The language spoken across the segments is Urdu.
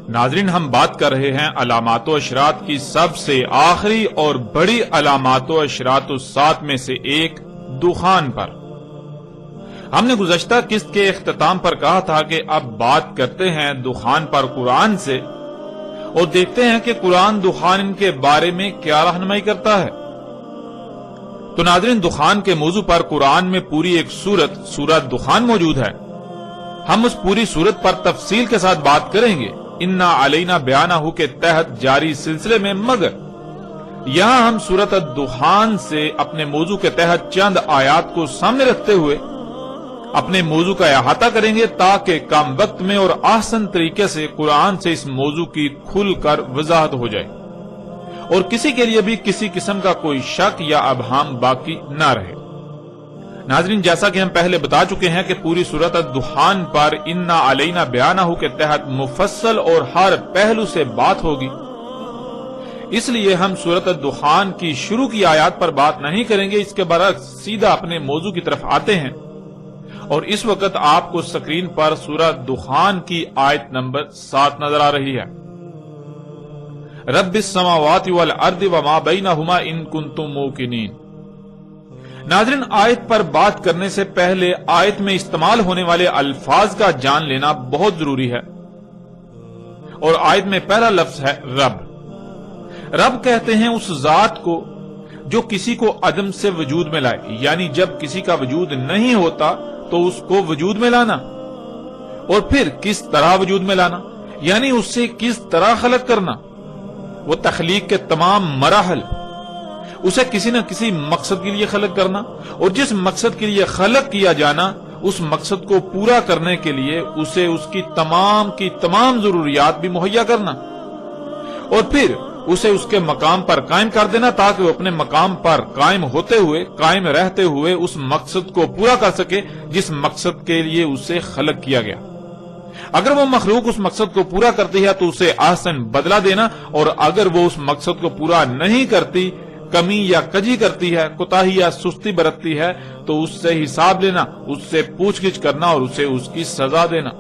ناظرین، ہم بات کر رہے ہیں علامات و اشراط کی سب سے آخری اور بڑی علامات و اشراط الساعۃ میں سے ایک دخان پر۔ ہم نے گزشتہ قسط کے اختتام پر کہا تھا کہ اب بات کرتے ہیں دخان پر قرآن سے اور دیکھتے ہیں کہ قرآن دخان کے بارے میں کیا رہنمائی کرتا ہے۔ تو ناظرین، دخان کے موضوع پر قرآن میں پوری ایک سورت دخان موجود ہے۔ ہم اس پوری سورت پر تفصیل کے ساتھ بات کریں گے انا علینا بیانہ کے تحت جاری سلسلے میں، مگر یہاں ہم سورت الدخان سے اپنے موضوع کے تحت چند آیات کو سامنے رکھتے ہوئے اپنے موضوع کا احاطہ کریں گے تاکہ کم وقت میں اور آسان طریقے سے قرآن سے اس موضوع کی کھل کر وضاحت ہو جائے اور کسی کے لیے بھی کسی قسم کا کوئی شک یا ابہام باقی نہ رہے۔ ناظرین، جیسا کہ ہم پہلے بتا چکے ہیں کہ پوری سورت الدخان پر انا علینا بیانہ کے تحت مفصل اور ہر پہلو سے بات ہوگی، اس لیے ہم سورت الدخان کی شروع کی آیات پر بات نہیں کریں گے، اس کے برعکس سیدھا اپنے موضوع کی طرف آتے ہیں۔ اور اس وقت آپ کو سکرین پر سورت دخان کی آیت نمبر 7 نظر آ رہی ہے۔ رب السماوات والارض وما بینہما ان کنتم موقنین۔ ناظرین، آیت پر بات کرنے سے پہلے آیت میں استعمال ہونے والے الفاظ کا جان لینا بہت ضروری ہے، اور آیت میں پہلا لفظ ہے رب۔ رب کہتے ہیں اس ذات کو جو کسی کو عدم سے وجود میں لائے، یعنی جب کسی کا وجود نہیں ہوتا تو اس کو وجود میں لانا، اور پھر کس طرح وجود میں لانا، یعنی اس سے کس طرح خلق کرنا، وہ تخلیق کے تمام مراحل، اسے کسی نہ کسی مقصد کے لیے خلق کرنا، اور جس مقصد کے لیے خلق کیا جانا اس مقصد کو پورا کرنے کے لیے اسے اس کی تمام ضروریات بھی مہیا کرنا، اور پھر اسے اس کے مقام پر قائم کر دینا تاکہ وہ اپنے مقام پر قائم رہتے ہوئے اس مقصد کو پورا کر سکے جس مقصد کے لیے اسے خلق کیا گیا۔ اگر وہ مخلوق اس مقصد کو پورا کرتی ہے تو اسے احسن بدلہ دینا، اور اگر وہ اس مقصد کو پورا نہیں کرتی، کمی یا کجی کرتی ہے، کوتاہی یا سستی برتتی ہے، تو اس سے حساب لینا، اس سے پوچھ گچھ کرنا اور اسے اس کی سزا دینا۔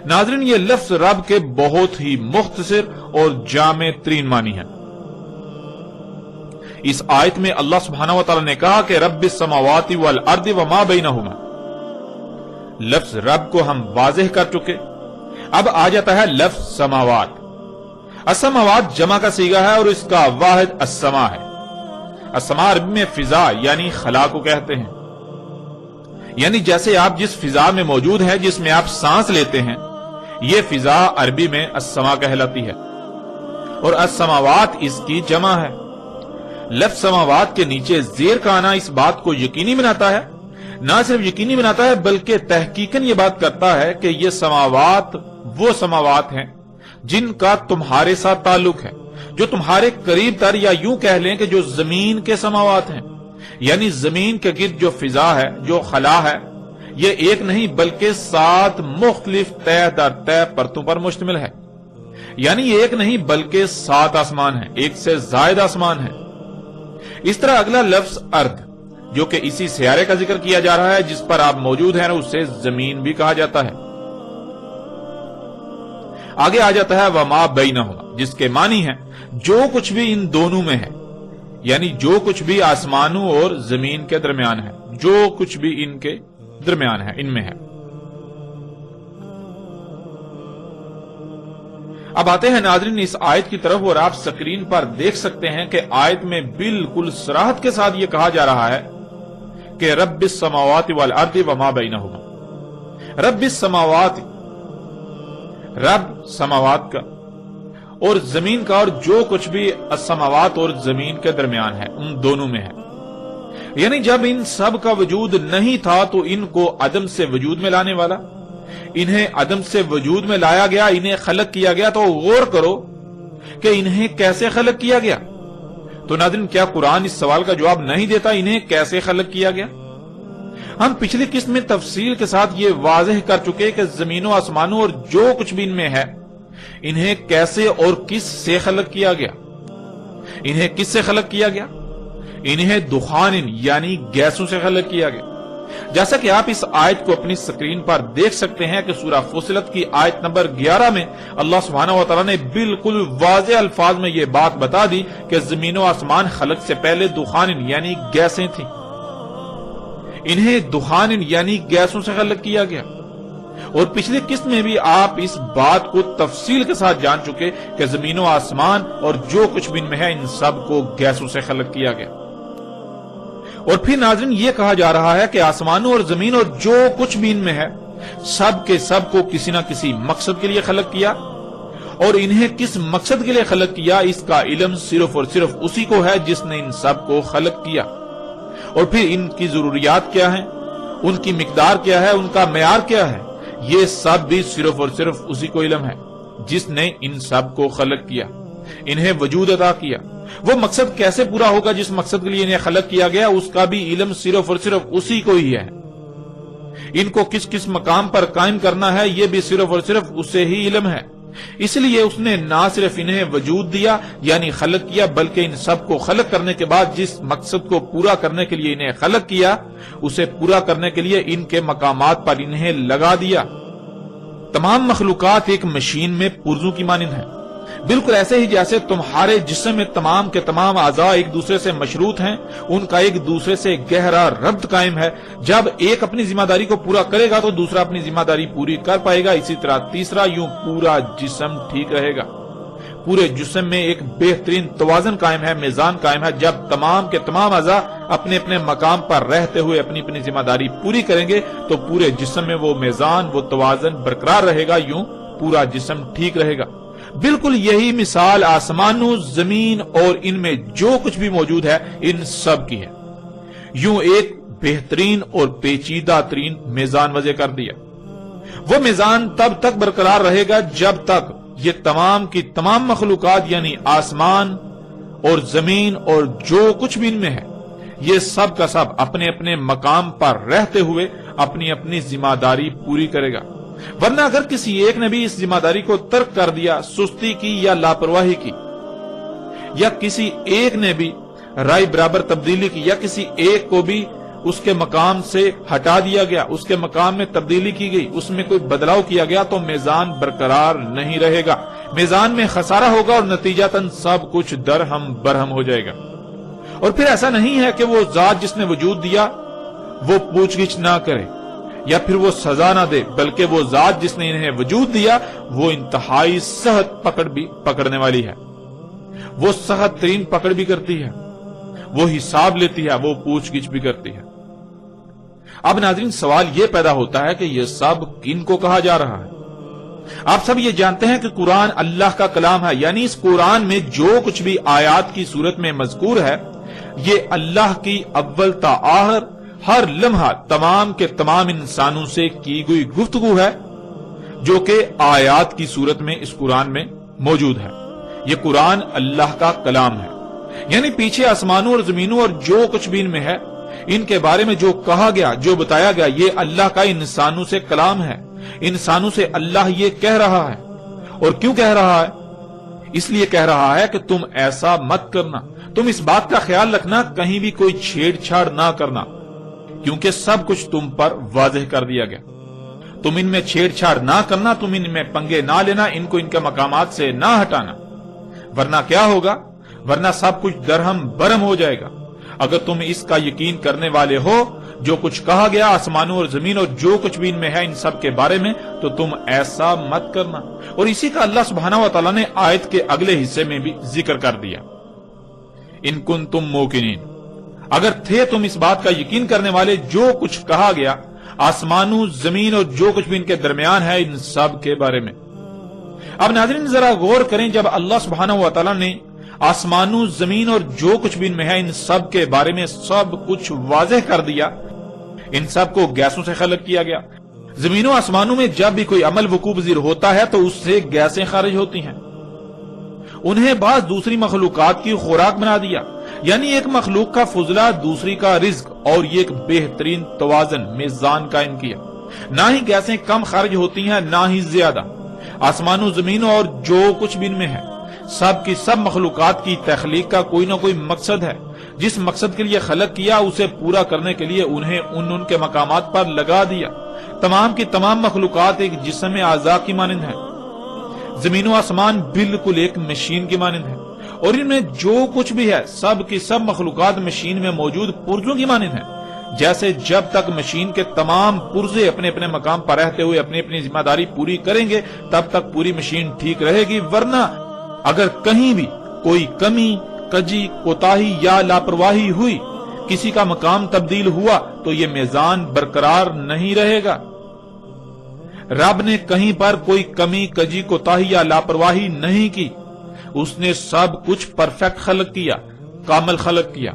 ناظرین، یہ لفظ رب کے بہت ہی مختصر اور جامع ترین معنی ہے۔ اس آیت میں اللہ سبحانہ و تعالی نے کہا کہ رب السماوات والارض وما بینہما۔ لفظ رب کو ہم واضح کر چکے، اب آ جاتا ہے لفظ سماوات۔ السماوات جمع کا صیغہ ہے اور اس کا واحد السما ہے۔ السما عربی میں فضا یعنی خلا کو کہتے ہیں، یعنی جیسے آپ جس فضا میں موجود ہیں، جس میں آپ سانس لیتے ہیں، یہ فضا عربی میں السما کہلاتی ہے، اور السماوات اس کی جمع ہے۔ لفظ سماوات کے نیچے زیر کا آنا اس بات کو یقینی بناتا ہے، نہ صرف یقینی بناتا ہے بلکہ تحقیقاً یہ بات کرتا ہے کہ یہ سماوات وہ سماوات ہیں جن کا تمہارے ساتھ تعلق ہے، جو تمہارے قریب تر، یا یوں کہہ لیں کہ جو زمین کے سماوات ہیں، یعنی زمین کے گرد جو فضا ہے، جو خلا ہے، یہ ایک نہیں بلکہ 7 مختلف طے در طے پرتوں پر مشتمل ہے، یعنی ایک نہیں بلکہ 7 آسمان ہیں، ایک سے زائد آسمان ہیں۔ اس طرح اگلا لفظ ارض، جو کہ اسی سیارے کا ذکر کیا جا رہا ہے جس پر آپ موجود ہیں، اسے زمین بھی کہا جاتا ہے۔ آگے آ جاتا ہے وما بینہما، جس کے معنی ہے جو کچھ بھی ان دونوں میں ہے، یعنی جو کچھ بھی آسمانوں اور زمین کے درمیان ہے، جو کچھ بھی ان کے درمیان ہے، ان میں ہے۔ اب آتے ہیں ناظرین اس آیت کی طرف، اور آپ سکرین پر دیکھ سکتے ہیں کہ آیت میں بالکل صراحت کے ساتھ یہ کہا جا رہا ہے کہ رب السماوات والارض وما بینہما۔ رب السماوات، رب سماوات کا اور زمین کا، اور جو کچھ بھی السماوات اور زمین کے درمیان ہے، ان دونوں میں ہے۔ یعنی جب ان سب کا وجود نہیں تھا تو ان کو عدم سے وجود میں لانے والا، انہیں عدم سے وجود میں لایا گیا، انہیں خلق کیا گیا۔ تو غور کرو کہ انہیں کیسے خلق کیا گیا۔ تو ناظرین، کیا قرآن اس سوال کا جواب نہیں دیتا انہیں کیسے خلق کیا گیا؟ ہم پچھلی قسط میں تفصیل کے ساتھ یہ واضح کر چکے کہ زمین و آسمانوں اور جو کچھ بھی ان میں ہے انہیں کیسے اور کس سے خلق کیا گیا۔ انہیں کس سے خلق کیا گیا؟ انہیں دخان یعنی گیسوں سے خلق کیا گیا۔ جیسا کہ آپ اس آیت کو اپنی سکرین پر دیکھ سکتے ہیں کہ سورہ فصلت کی آیت نمبر 11 میں اللہ سبحانہ و تعالیٰ نے بالکل واضح الفاظ میں یہ بات بتا دی کہ زمین و آسمان خلق سے پہلے دخان یعنی گیسیں تھیں۔ انہیں دخان یعنی گیسوں سے خلق کیا گیا، اور پچھلی قسط میں بھی آپ اس بات کو تفصیل کے ساتھ جان چکے کہ زمین و آسمان اور جو کچھ بھی ان میں ہے ان سب کو گیسوں سے خلق کیا گیا۔ اور پھر ناظرین یہ کہا جا رہا ہے کہ آسمانوں اور زمین اور جو کچھ بھی ان میں ہے سب کے سب کو کسی نہ کسی مقصد کے لیے خلق کیا، اور انہیں کس مقصد کے لیے خلق کیا اس کا علم صرف اور صرف اسی کو ہے جس نے ان سب کو خلق کیا۔ اور پھر ان کی ضروریات کیا ہیں، ان کی مقدار کیا ہے، ان کا معیار کیا ہے، یہ سب بھی صرف اور صرف اسی کو علم ہے جس نے ان سب کو خلق کیا، انہیں وجود عطا کیا۔ وہ مقصد کیسے پورا ہوگا جس مقصد کے لیے انہیں خلق کیا گیا اس کا بھی علم صرف اور صرف اسی کو ہی ہے۔ ان کو کس کس مقام پر قائم کرنا ہے یہ بھی صرف اور صرف اسے ہی علم ہے۔ اس لیے اس نے نہ صرف انہیں وجود دیا یعنی خلق کیا، بلکہ ان سب کو خلق کرنے کے بعد جس مقصد کو پورا کرنے کے لیے انہیں خلق کیا اسے پورا کرنے کے لیے ان کے مقامات پر انہیں لگا دیا۔ تمام مخلوقات ایک مشین میں پرزوں کی مانند ہیں، بالکل ایسے ہی جیسے تمہارے جسم میں تمام کے تمام اعضاء ایک دوسرے سے مشروط ہیں، ان کا ایک دوسرے سے گہرا ربط قائم ہے۔ جب ایک اپنی ذمہ داری کو پورا کرے گا تو دوسرا اپنی ذمہ داری پوری کر پائے گا، اسی طرح تیسرا، یوں پورا جسم ٹھیک رہے گا۔ پورے جسم میں ایک بہترین توازن قائم ہے، میزان قائم ہے۔ جب تمام کے تمام اعضاء اپنے اپنے مقام پر رہتے ہوئے اپنی اپنی ذمہ داری پوری کریں گے تو پورے جسم میں وہ میزان، وہ توازن برقرار رہے گا، یوں پورا جسم ٹھیک رہے گا۔ بالکل یہی مثال آسمانوں، زمین اور ان میں جو کچھ بھی موجود ہے ان سب کی ہے۔ یوں ایک بہترین اور پیچیدہ ترین میزان وضع کر دیا۔ وہ میزان تب تک برقرار رہے گا جب تک یہ تمام کی تمام مخلوقات یعنی آسمان اور زمین اور جو کچھ بھی ان میں ہے یہ سب کا سب اپنے اپنے مقام پر رہتے ہوئے اپنی اپنی ذمہ داری پوری کرے گا۔ ورنہ اگر کسی ایک نے بھی اس ذمہ داری کو ترک کر دیا، سستی کی یا لاپرواہی کی، یا کسی ایک نے بھی رائے برابر تبدیلی کی، یا کسی ایک کو بھی اس کے مقام سے ہٹا دیا گیا، اس کے مقام میں تبدیلی کی گئی، اس میں کوئی بدلاؤ کیا گیا تو میزان برقرار نہیں رہے گا، میزان میں خسارہ ہوگا اور نتیجتاً سب کچھ درہم برہم ہو جائے گا۔ اور پھر ایسا نہیں ہے کہ وہ ذات جس نے وجود دیا وہ پوچھ گچھ نہ کرے یا پھر وہ سزا نہ دے، بلکہ وہ ذات جس نے انہیں وجود دیا وہ انتہائی سخت پکڑ بھی پکڑنے والی ہے، وہ سخت ترین پکڑ بھی کرتی ہے، وہ حساب لیتی ہے، وہ پوچھ گچھ بھی کرتی ہے۔ اب ناظرین سوال یہ پیدا ہوتا ہے کہ یہ سب کن کو کہا جا رہا ہے؟ آپ سب یہ جانتے ہیں کہ قرآن اللہ کا کلام ہے، یعنی اس قرآن میں جو کچھ بھی آیات کی صورت میں مذکور ہے یہ اللہ کی اول تا آخر ہر لمحہ تمام کے تمام انسانوں سے کی گئی گفتگو ہے جو کہ آیات کی صورت میں اس قرآن میں موجود ہے۔ یہ قرآن اللہ کا کلام ہے، یعنی پیچھے آسمانوں اور زمینوں اور جو کچھ بھی ان میں ہے ان کے بارے میں جو کہا گیا، جو بتایا گیا، یہ اللہ کا انسانوں سے کلام ہے۔ انسانوں سے اللہ یہ کہہ رہا ہے، اور کیوں کہہ رہا ہے؟ اس لیے کہہ رہا ہے کہ تم ایسا مت کرنا، تم اس بات کا خیال رکھنا کہیں بھی کوئی چھیڑ چھاڑ نہ کرنا، کیونکہ سب کچھ تم پر واضح کر دیا گیا۔ تم ان میں چھیڑ چھاڑ نہ کرنا، تم ان میں پنگے نہ لینا، ان کو ان کے مقامات سے نہ ہٹانا، ورنہ کیا ہوگا؟ ورنہ سب کچھ درہم برہم ہو جائے گا۔ اگر تم اس کا یقین کرنے والے ہو جو کچھ کہا گیا آسمانوں اور زمین اور جو کچھ بھی ان میں ہے ان سب کے بارے میں، تو تم ایسا مت کرنا۔ اور اسی کا اللہ سبحانہ و تعالیٰ نے آیت کے اگلے حصے میں بھی ذکر کر دیا، ان کنتم موقنین، اگر تھے تم اس بات کا یقین کرنے والے جو کچھ کہا گیا آسمانوں، زمین اور جو کچھ بھی ان کے درمیان ہے ان سب کے بارے میں۔ اب ناظرین ذرا غور کریں، جب اللہ سبحانہ و تعالیٰ نے آسمانوں، زمین اور جو کچھ بھی ان میں ہے ان سب کے بارے میں سب کچھ واضح کر دیا، ان سب کو گیسوں سے خلق کیا گیا۔ زمینوں آسمانوں میں جب بھی کوئی عمل وقوع پذیر ہوتا ہے تو اس سے گیسیں خارج ہوتی ہیں، انہیں بعض دوسری مخلوقات کی خوراک بنا دیا، یعنی ایک مخلوق کا فضلہ دوسری کا رزق اور یہ ایک بہترین توازن میزان قائم کیا۔ نہ ہی گیسیں کم خارج ہوتی ہیں نہ ہی زیادہ۔ آسمان و زمین اور جو کچھ بھی ان میں ہے، سب کی سب مخلوقات کی تخلیق کا کوئی نہ کوئی مقصد ہے۔ جس مقصد کے لیے خلق کیا اسے پورا کرنے کے لیے انہیں ان کے مقامات پر لگا دیا۔ تمام کی تمام مخلوقات ایک جسم اعضاء کی مانند ہے۔ زمین و آسمان بالکل ایک مشین کی مانند ہے، اور ان میں جو کچھ بھی ہے سب کی سب مخلوقات مشین میں موجود پرزوں کی مانند ہیں۔ جیسے جب تک مشین کے تمام پرزے اپنے اپنے مقام پر رہتے ہوئے اپنی اپنی ذمہ داری پوری کریں گے تب تک پوری مشین ٹھیک رہے گی، ورنہ اگر کہیں بھی کوئی کمی، کجی، کوتاہی یا لاپرواہی ہوئی، کسی کا مقام تبدیل ہوا تو یہ میزان برقرار نہیں رہے گا۔ رب نے کہیں پر کوئی کمی، کجی، کوتاہی یا لاپرواہی نہیں کی۔ اس نے سب کچھ پرفیکٹ خلق کیا، کامل خلق کیا۔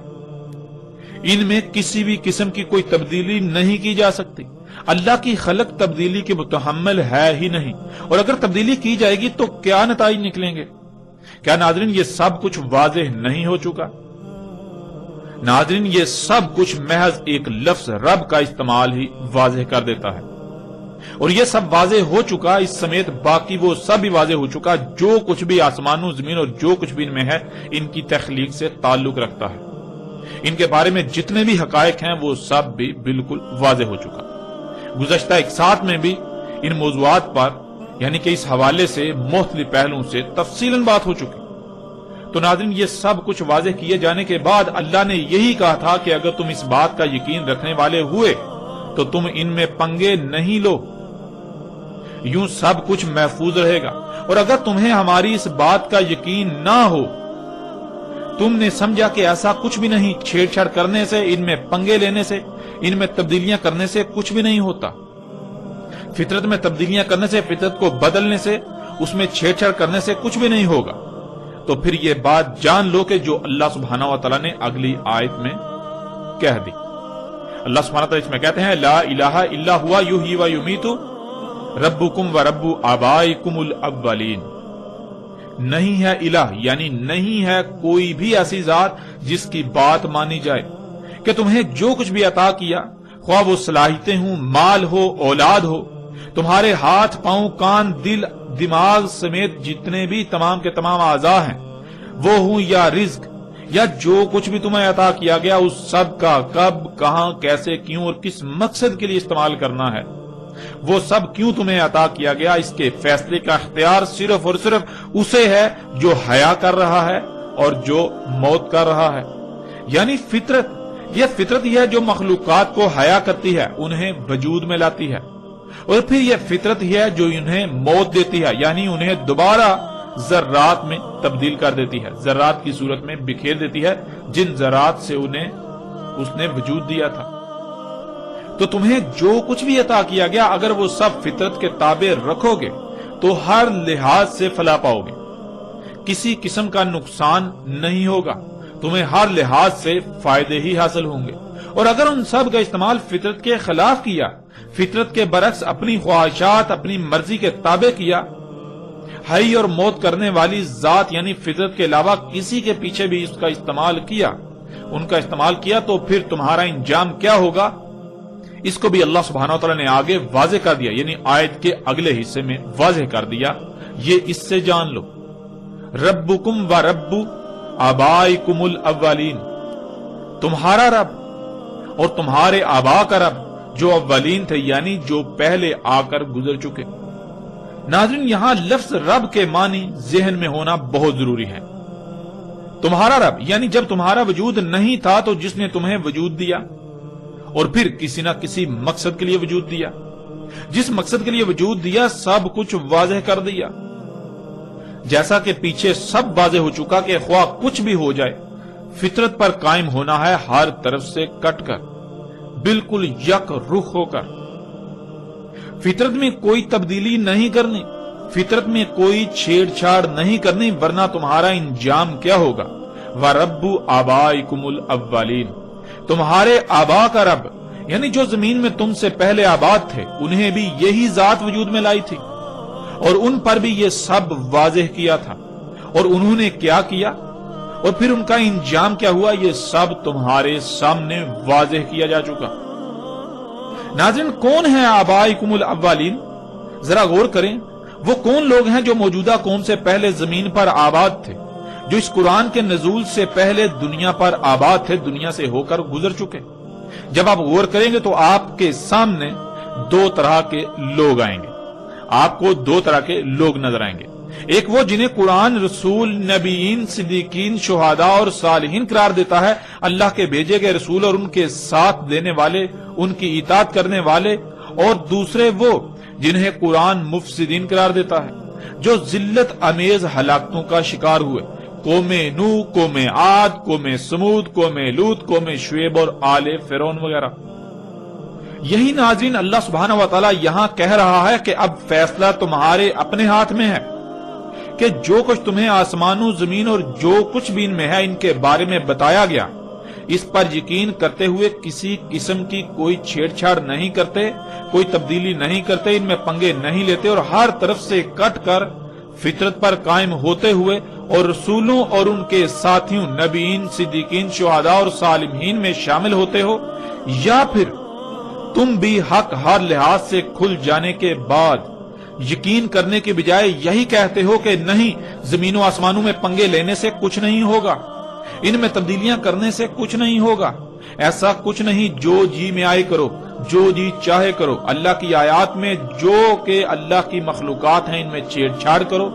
ان میں کسی بھی قسم کی کوئی تبدیلی نہیں کی جا سکتی۔ اللہ کی خلق تبدیلی کے متحمل ہے ہی نہیں، اور اگر تبدیلی کی جائے گی تو کیا نتائج نکلیں گے؟ کیا ناظرین یہ سب کچھ واضح نہیں ہو چکا؟ ناظرین یہ سب کچھ محض ایک لفظ رب کا استعمال ہی واضح کر دیتا ہے، اور یہ سب واضح ہو چکا، اس سمیت باقی وہ سب بھی واضح ہو چکا جو کچھ بھی آسمانوں زمین اور جو کچھ بھی ان میں ہے ان کی تخلیق سے تعلق رکھتا ہے۔ ان کے بارے میں جتنے بھی حقائق ہیں وہ سب بھی بالکل واضح ہو چکا۔ گزشتہ ایک ساتھ میں بھی ان موضوعات پر یعنی کہ اس حوالے سے مختلف پہلوؤں سے تفصیلاً بات ہو چکی۔ تو ناظرین یہ سب کچھ واضح کیے جانے کے بعد اللہ نے یہی کہا تھا کہ اگر تم اس بات کا یقین رکھنے والے ہوئے تو تم ان میں پنگے نہیں لو، یوں سب کچھ محفوظ رہے گا۔ اور اگر تمہیں ہماری اس بات کا یقین نہ ہو، تم نے سمجھا کہ ایسا کچھ بھی نہیں، چھیڑ چھاڑ کرنے سے، ان میں پنگے لینے سے، ان میں تبدیلیاں کرنے سے کچھ بھی نہیں ہوتا۔ فطرت میں تبدیلیاں کرنے سے، فطرت کو بدلنے سے، اس میں چھیڑ چھاڑ کرنے سے کچھ بھی نہیں ہوگا۔ تو پھر یہ بات جان لو کہ جو اللہ سبحانہ و تعالیٰ نے اگلی آیت میں کہہ دی۔ اللہ سبحانہ و تعالیٰ اس میں کہتے ہیں لا الہ الا ہوا یحیی و یمیت ربکم و رب آبائکم الاولین۔ نہیں ہے الہ یعنی نہیں ہے کوئی بھی ایسی ذات جس کی بات مانی جائے کہ تمہیں جو کچھ بھی عطا کیا، خواہ وہ صلاحیتیں ہوں، مال ہو، اولاد ہو، تمہارے ہاتھ، پاؤں، کان، دل، دماغ سمیت جتنے بھی تمام کے تمام اعضاء ہیں وہ ہوں، یا رزق، یا جو کچھ بھی تمہیں عطا کیا گیا، اس سب کا کب، کہاں، کیسے، کیوں اور کس مقصد کے لیے استعمال کرنا ہے، وہ سب کیوں تمہیں عطا کیا گیا، اس کے فیصلے کا اختیار صرف اور صرف اسے ہے جو حیا کر رہا ہے اور جو موت کر رہا ہے۔ یعنی فطرت، یہ فطرت ہی ہے جو مخلوقات کو حیا کرتی ہے، انہیں وجود میں لاتی ہے، اور پھر یہ فطرت ہی ہے جو انہیں موت دیتی ہے، یعنی انہیں دوبارہ ذرات میں تبدیل کر دیتی ہے، ذرات کی صورت میں بکھیر دیتی ہے جن ذرات سے انہیں اس نے وجود دیا تھا۔ تو تمہیں جو کچھ بھی عطا کیا گیا اگر وہ سب فطرت کے تابع رکھو گے تو ہر لحاظ سے فلاح پاؤ گے، کسی قسم کا نقصان نہیں ہوگا، تمہیں ہر لحاظ سے فائدے ہی حاصل ہوں گے۔ اور اگر ان سب کا استعمال فطرت کے خلاف کیا، فطرت کے برعکس اپنی خواہشات، اپنی مرضی کے تابع کیا، حی اور موت کرنے والی ذات یعنی فطرت کے علاوہ کسی کے پیچھے بھی اس کا استعمال کیا، ان کا استعمال کیا، تو پھر تمہارا انجام کیا ہوگا، اس کو بھی اللہ سبحانہ و تعالیٰ نے آگے واضح کر دیا، یعنی آیت کے اگلے حصے میں واضح کر دیا۔ یہ اس سے جان لو ربکم و رب آبائکم الاولین، تمہارا رب اور تمہارے آبا کا رب جو اولین تھے یعنی جو پہلے آ کر گزر چکے۔ ناظرین یہاں لفظ رب کے معنی ذہن میں ہونا بہت ضروری ہے۔ تمہارا رب یعنی جب تمہارا وجود نہیں تھا تو جس نے تمہیں وجود دیا، اور پھر کسی نہ کسی مقصد کے لیے وجود دیا، جس مقصد کے لیے وجود دیا سب کچھ واضح کر دیا، جیسا کہ پیچھے سب واضح ہو چکا کہ خواہ کچھ بھی ہو جائے فطرت پر قائم ہونا ہے ہر طرف سے کٹ کر، بالکل یک رخ ہو کر، فطرت میں کوئی تبدیلی نہیں کرنی، فطرت میں کوئی چھیڑ چھاڑ نہیں کرنی، ورنہ تمہارا انجام کیا ہوگا۔ وَرَبُّ آبَائِكُمُ الْأَوَّلِينَ، تمہارے آبا کا رب یعنی جو زمین میں تم سے پہلے آباد تھے، انہیں بھی یہی ذات وجود میں لائی تھی، اور ان پر بھی یہ سب واضح کیا تھا۔ اور انہوں نے کیا کیا؟ اور پھر ان کا انجام کیا ہوا، یہ سب تمہارے سامنے واضح کیا جا چکا۔ ناظرین، کون ہیں آبائکم الاولین؟ ذرا غور کریں، وہ کون لوگ ہیں جو موجودہ قوم سے پہلے زمین پر آباد تھے، جو اس قرآن کے نزول سے پہلے دنیا پر آباد تھے، دنیا سے ہو کر گزر چکے۔ جب آپ غور کریں گے تو آپ کے سامنے دو طرح کے لوگ آئیں گے، آپ کو دو طرح کے لوگ نظر آئیں گے۔ ایک وہ جنہیں قرآن رسول، نبیین، صدیقین، شہداء اور صالحین قرار دیتا ہے، اللہ کے بھیجے گئے رسول اور ان کے ساتھ دینے والے، ان کی اطاعت کرنے والے۔ اور دوسرے وہ جنہیں قرآن مفسدین قرار دیتا ہے، جو ذلت امیز ہلاکتوں کا شکار ہوئے، قوم نوح، قوم عاد، قوم سمود، قوم لوط، قوم شعیب اور آل فرعون وغیرہ۔ یہی ناظرین اللہ سبحانہ و تعالی یہاں کہہ رہا ہے کہ اب فیصلہ تمہارے اپنے ہاتھ میں ہے، کہ جو کچھ تمہیں آسمانوں، زمین اور جو کچھ بھی ان میں ہے ان کے بارے میں بتایا گیا، اس پر یقین کرتے ہوئے کسی قسم کی کوئی چھیڑ چھاڑ نہیں کرتے، کوئی تبدیلی نہیں کرتے، ان میں پنگے نہیں لیتے، اور ہر طرف سے کٹ کر فطرت پر قائم ہوتے ہوئے اور رسولوں اور ان کے ساتھیوں، نبیین، صدیقین، شہداء اور صالحین میں شامل ہوتے ہو، یا پھر تم بھی حق ہر لحاظ سے کھل جانے کے بعد یقین کرنے کے بجائے یہی کہتے ہو کہ نہیں، زمین و آسمانوں میں پنگے لینے سے کچھ نہیں ہوگا، ان میں تبدیلیاں کرنے سے کچھ نہیں ہوگا، ایسا کچھ نہیں، جو جی میں آئے کرو، جو جی چاہے کرو، اللہ کی آیات میں جو کہ اللہ کی مخلوقات ہیں ان میں چھیڑ چھاڑ کرو،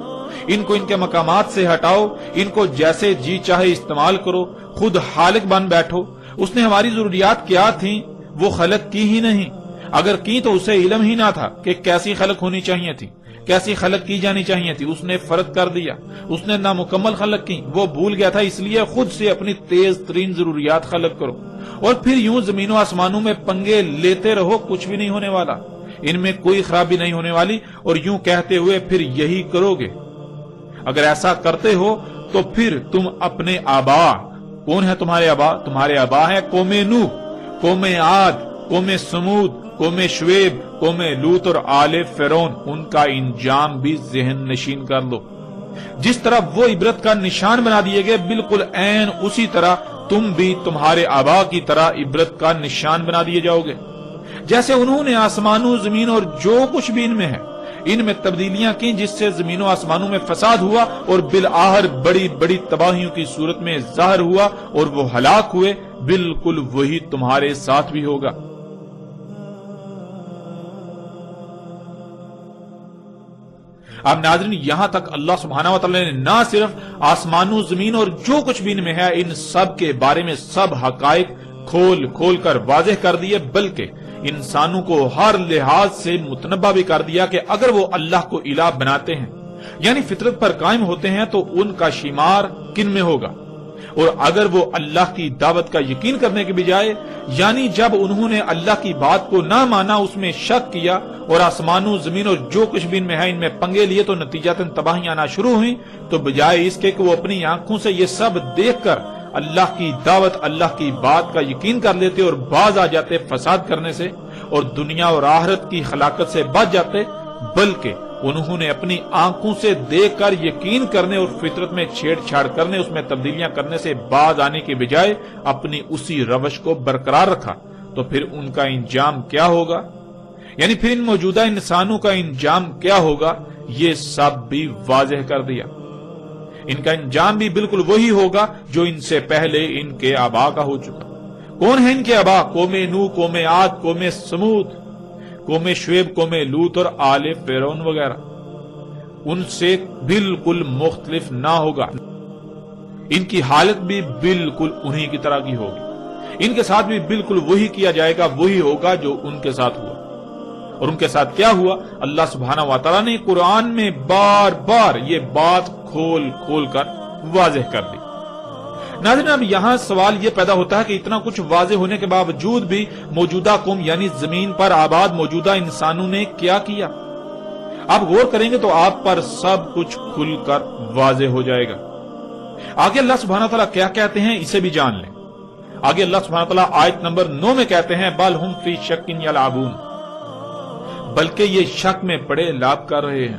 ان کو ان کے مقامات سے ہٹاؤ، ان کو جیسے جی چاہے استعمال کرو، خود خالق بن بیٹھو۔ اس نے ہماری ضروریات کیا تھیں وہ خلق کی ہی نہیں، اگر کی تو اسے علم ہی نہ تھا کہ کیسی خلق ہونی چاہیے تھی، کیسی خلق کی جانی چاہیے تھی، اس نے فرض کر دیا، اس نے نامکمل خلق کی، وہ بھول گیا تھا، اس لیے خود سے اپنی تیز ترین ضروریات خلق کرو، اور پھر یوں زمین و آسمانوں میں پنگے لیتے رہو، کچھ بھی نہیں ہونے والا، ان میں کوئی خرابی نہیں ہونے والی، اور یوں کہتے ہوئے پھر یہی کرو گے۔ اگر ایسا کرتے ہو تو پھر تم اپنے آبا، کون ہے تمہارے آبا؟ تمہارے آبا ہیں قوم نوح، قوم عاد، قوم سمود، قوم شعیب، قوم لوط اور آل فرعون، ان کا انجام بھی ذہن نشین کر لو۔ جس طرح وہ عبرت کا نشان بنا دیے گئے، بالکل عین اسی طرح تم بھی تمہارے آبا کی طرح عبرت کا نشان بنا دیے جاؤ گے۔ جیسے انہوں نے آسمانوں، زمین اور جو کچھ بھی ان میں ہے، ان میں تبدیلیاں کی، جس سے زمین و آسمانوں میں فساد ہوا اور بالآخر بڑی بڑی تباہیوں کی صورت میں ظاہر ہوا اور وہ ہلاک ہوئے، بالکل وہی تمہارے ساتھ بھی ہوگا۔ اب ناظرین، یہاں تک اللہ سبحانہ و تعالی نے نہ صرف آسمانوں، زمین اور جو کچھ بھی ان میں ہے ان سب کے بارے میں سب حقائق کھول کھول کر واضح کر دیے، بلکہ انسانوں کو ہر لحاظ سے متنبہ بھی کر دیا کہ اگر وہ اللہ کو الہ بناتے ہیں، یعنی فطرت پر قائم ہوتے ہیں، تو ان کا شمار کن میں ہوگا، اور اگر وہ اللہ کی دعوت کا یقین کرنے کے بجائے، یعنی جب انہوں نے اللہ کی بات کو نہ مانا، اس میں شک کیا اور آسمانوں، زمین اور جو کچھ بھی ان میں ہے ان میں پنگے لیے، تو نتیجتاً تباہیاں آنا شروع ہوئیں، تو بجائے اس کے کہ وہ اپنی آنکھوں سے یہ سب دیکھ کر اللہ کی دعوت، اللہ کی بات کا یقین کر لیتے اور باز آ جاتے فساد کرنے سے اور دنیا اور آخرت کی خلاقت سے بچ جاتے، بلکہ انہوں نے اپنی آنکھوں سے دیکھ کر یقین کرنے اور فطرت میں چھیڑ چھاڑ کرنے، اس میں تبدیلیاں کرنے سے باز آنے کے بجائے اپنی اسی روش کو برقرار رکھا، تو پھر ان کا انجام کیا ہوگا، یعنی پھر ان موجودہ انسانوں کا انجام کیا ہوگا، یہ سب بھی واضح کر دیا۔ ان کا انجام بھی بالکل وہی ہوگا جو ان سے پہلے ان کے آبا کا ہو چکا۔ کون ہیں ان کے آبا؟ قوم نوح، قوم عاد، قوم سمود، قوم شعیب، قوم لوط اور آل فرعون وغیرہ۔ ان سے بالکل مختلف نہ ہوگا، ان کی حالت بھی بالکل انہی کی طرح کی ہوگی، ان کے ساتھ بھی بالکل وہی کیا جائے گا، وہی ہوگا جو ان کے ساتھ ہوا۔ اور ان کے ساتھ کیا ہوا، اللہ سبحانہ و تعالیٰ نے قرآن میں بار بار یہ بات کھول کھول کر واضح کر دی۔ ناظرین، اب یہاں سوال یہ پیدا ہوتا ہے کہ اتنا کچھ واضح ہونے کے باوجود بھی موجودہ قوم یعنی زمین پر آباد موجودہ انسانوں نے کیا کیا؟ آپ غور کریں گے تو آپ پر سب کچھ کھل کر واضح ہو جائے گا۔ آگے اللہ سبحانہ تعالیٰ کیا کہتے ہیں اسے بھی جان لیں۔ آگے اللہ سبحانہ تعالیٰ آیت نمبر 9 میں کہتے ہیں بل ہم فی شک یلعبون، بلکہ یہ شک میں پڑے لعب کر رہے ہیں۔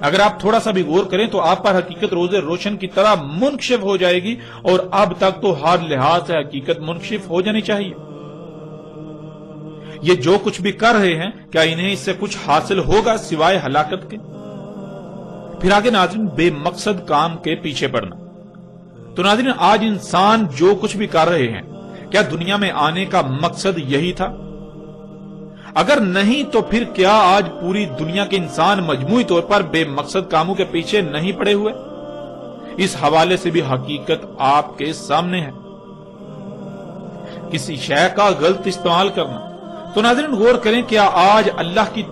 اگر آپ تھوڑا سا بھی غور کریں تو آپ پر حقیقت روز روشن کی طرح منکشف ہو جائے گی، اور اب تک تو ہر لحاظ سے حقیقت منکشف ہو جانی چاہیے۔ یہ جو کچھ بھی کر رہے ہیں، کیا انہیں اس سے کچھ حاصل ہوگا سوائے ہلاکت کے؟ پھر آگے ناظرین، بے مقصد کام کے پیچھے پڑنا۔ تو ناظرین، آج انسان جو کچھ بھی کر رہے ہیں، کیا دنیا میں آنے کا مقصد یہی تھا؟ اگر نہیں تو پھر کیا آج پوری دنیا کے انسان مجموعی طور پر بے مقصد کاموں کے پیچھے نہیں پڑے ہوئے؟ اس حوالے سے بھی حقیقت آپ کے سامنے ہے۔ کسی شے کا غلط استعمال کرنا۔ تو ناظرین غور کریں، کیا آج اللہ کی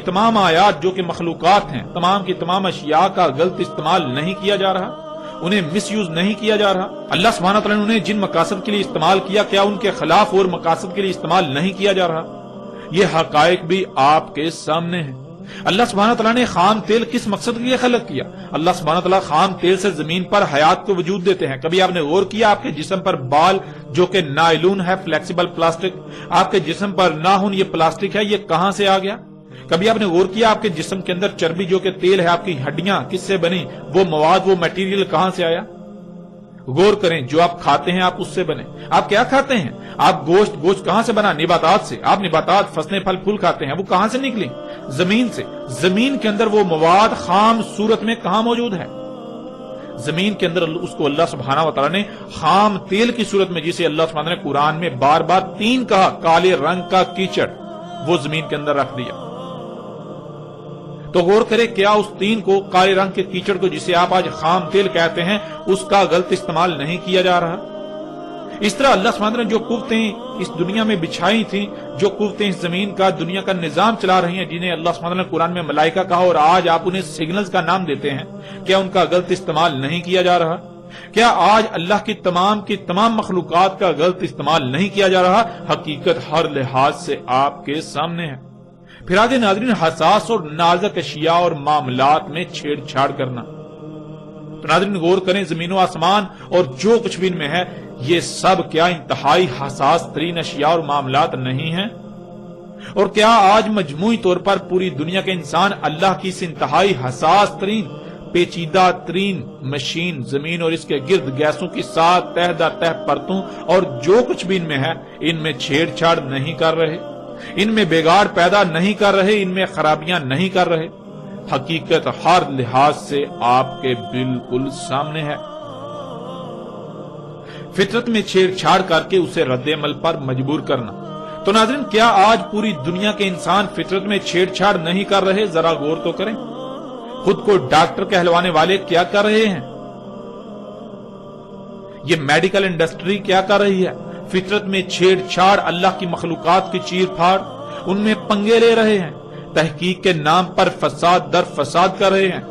تمام آیات جو کہ مخلوقات ہیں، تمام کی تمام اشیاء کا غلط استعمال نہیں کیا جا رہا؟ انہیں مس یوز نہیں کیا جا رہا؟ اللہ سبحانہ تعالیٰ نے انہیں جن مقاصد کے لیے استعمال کیا، کیا ان کے خلاف اور مقاصد کے لیے استعمال نہیں کیا جا رہا؟ یہ حقائق بھی آپ کے سامنے ہیں۔ اللہ سبحانہ تعالیٰ نے خام تیل کس مقصد کے لیے خلق کیا؟ اللہ سبحانہ تعالیٰ خام تیل سے زمین پر حیات کو وجود دیتے ہیں۔ کبھی آپ نے غور کیا آپ کے جسم پر بال جو کہ نائلون ہے، فلیکسیبل پلاسٹک، آپ کے جسم پر ناخن یہ پلاسٹک ہے، یہ کہاں سے آ گیا؟ کبھی آپ نے غور کیا آپ کے جسم کے اندر چربی جو کہ تیل ہے، آپ کی ہڈیاں کس سے بنی؟ وہ مواد، وہ میٹیریل کہاں سے آیا؟ غور کریں، جو آپ کھاتے ہیں آپ اس سے بنے۔ آپ کیا کھاتے ہیں؟ آپ گوشت کہاں سے بنا؟ نباتات سے۔ آپ نباتات، فصلیں، پھل پھول کھاتے ہیں، وہ کہاں سے نکلی؟ زمین سے۔ زمین کے اندر وہ مواد خام صورت میں کہاں موجود ہے؟ زمین کے اندر اس کو اللہ سبحانہ وتعالی نے خام تیل کی صورت میں، جسے اللہ سبحانہ نے قرآن میں بار بار 3 کہا، کالے رنگ کا کیچڑ، وہ زمین کے اندر رکھ دیا۔ تو غور کرے، کیا اس 3 کو، کالے رنگ کے کیچڑ کو جسے آپ آج خام تیل کہتے ہیں، اس کا غلط استعمال نہیں کیا جا رہا؟ اس طرح اللہ سبحانہ نے جو قوتیں اس دنیا میں بچھائی تھیں، جو قوتیں اس زمین کا، دنیا کا نظام چلا رہی ہیں، جنہیں اللہ سبحانہ نے قرآن میں ملائکہ کہا اور آج آپ انہیں سگنلز کا نام دیتے ہیں، کیا ان کا غلط استعمال نہیں کیا جا رہا؟ کیا آج اللہ کی تمام مخلوقات کا غلط استعمال نہیں کیا جا رہا؟ حقیقت ہر لحاظ سے آپ کے سامنے ہے۔ پھر آگے ناظرین، حساس اور نازک اشیاء اور معاملات میں چھیڑ چھاڑ کرنا۔ تو ناظرین غور کریں، زمین و آسمان اور جو کچھ بھی ان میں ہے، یہ سب کیا انتہائی حساس ترین اشیاء اور معاملات نہیں ہیں؟ اور کیا آج مجموعی طور پر پوری دنیا کے انسان اللہ کی اس انتہائی حساس ترین، پیچیدہ ترین مشین زمین اور اس کے گرد گیسوں کی 7 تہ در تہ پرتوں اور جو کچھ بھی ان میں ہے، ان میں چھیڑ چھاڑ نہیں کر رہے، ان میں بگاڑ پیدا نہیں کر رہے، ان میں خرابیاں نہیں کر رہے؟ حقیقت ہر لحاظ سے آپ کے بالکل سامنے ہے۔ فطرت میں چھیڑ چھاڑ کر کے اسے رد عمل پر مجبور کرنا۔ تو ناظرین، کیا آج پوری دنیا کے انسان فطرت میں چھیڑ چھاڑ نہیں کر رہے؟ ذرا غور تو کریں، خود کو ڈاکٹر کہلوانے والے کیا کر رہے ہیں؟ یہ میڈیکل انڈسٹری کیا کر رہی ہے؟ فطرت میں چھیڑ چھاڑ، اللہ کی مخلوقات کی چیر پھاڑ، ان میں پنگے لے رہے ہیں، تحقیق کے نام پر فساد در فساد کر رہے ہیں۔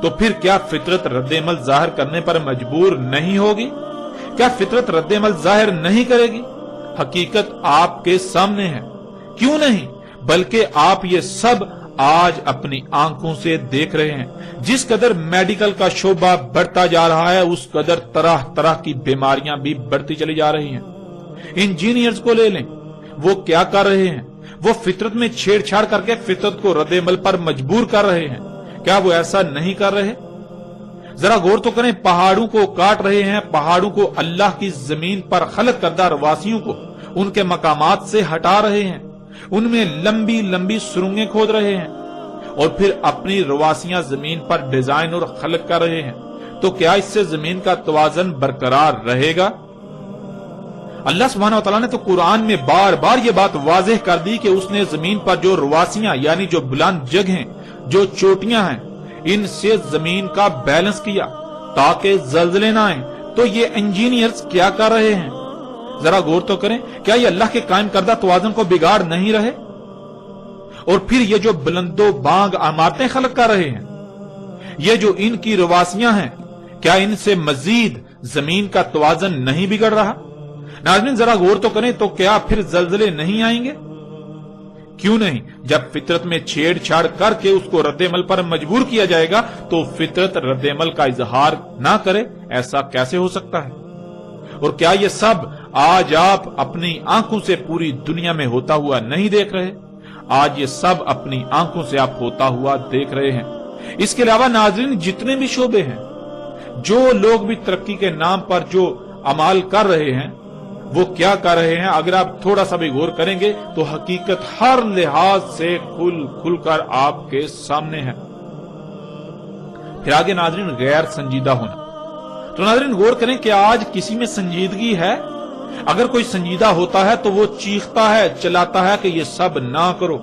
تو پھر کیا فطرت رد عمل ظاہر کرنے پر مجبور نہیں ہوگی؟ کیا فطرت رد عمل ظاہر نہیں کرے گی؟ حقیقت آپ کے سامنے ہے۔ کیوں نہیں، بلکہ آپ یہ سب آج اپنی آنکھوں سے دیکھ رہے ہیں۔ جس قدر میڈیکل کا شعبہ بڑھتا جا رہا ہے، اس قدر طرح طرح کی بیماریاں بھی بڑھتی چلی جا رہی ہیں۔ انجینئرز کو لے لیں، وہ کیا کر رہے ہیں؟ وہ فطرت میں چھیڑ چھاڑ کر کے فطرت کو رد عمل پر مجبور کر رہے ہیں۔ کیا وہ ایسا نہیں کر رہے؟ ذرا غور تو کریں، پہاڑوں کو کاٹ رہے ہیں، پہاڑوں کو، اللہ کی زمین پر خلق کردہ رواسیوں کو ان کے مقامات سے ہٹا رہے ہیں، ان میں لمبی لمبی سرنگیں کھود رہے ہیں، اور پھر اپنی رواسیاں زمین پر ڈیزائن اور خلق کر رہے ہیں۔ تو کیا اس سے زمین کا توازن برقرار رہے گا؟ اللہ سبحانہ وتعالیٰ نے تو قرآن میں بار بار یہ بات واضح کر دی کہ اس نے زمین پر جو رواسیاں، یعنی جو بلند جگہیں، جو چوٹیاں ہیں، ان سے زمین کا بیلنس کیا تاکہ زلزلے نہ آئیں۔ تو یہ انجینئرز کیا کر رہے ہیں؟ ذرا غور تو کریں، کیا یہ اللہ کے قائم کردہ توازن کو بگاڑ نہیں رہے؟ اور پھر یہ جو بلند و بانگ عمارتیں خلق کر رہے ہیں، یہ جو ان کی رواسیاں ہیں، کیا ان سے مزید زمین کا توازن نہیں بگڑ رہا؟ ناظرین ذرا غور تو کریں، تو کیا پھر زلزلے نہیں آئیں گے؟ کیوں نہیں؟ جب فطرت میں چھیڑ چھاڑ کر کے اس کو رد عمل پر مجبور کیا جائے گا تو فطرت رد عمل کا اظہار نہ کرے؟ ایسا کیسے ہو سکتا ہے؟ اور کیا یہ سب آج آپ اپنی آنکھوں سے پوری دنیا میں ہوتا ہوا نہیں دیکھ رہے؟ آج یہ سب اپنی آنکھوں سے آپ ہوتا ہوا دیکھ رہے ہیں۔ اس کے علاوہ ناظرین جتنے بھی شعبے ہیں، جو لوگ بھی ترقی کے نام پر جو اعمال کر رہے ہیں وہ کیا کر رہے ہیں، اگر آپ تھوڑا سا بھی غور کریں گے تو حقیقت ہر لحاظ سے کھل کر آپ کے سامنے ہے۔ پھر آگے ناظرین غیر سنجیدہ ہونا، تو ناظرین غور کریں کہ آج کسی میں سنجیدگی ہے؟ اگر کوئی سنجیدہ ہوتا ہے تو وہ چیختا ہے، چلاتا ہے کہ یہ سب نہ کرو۔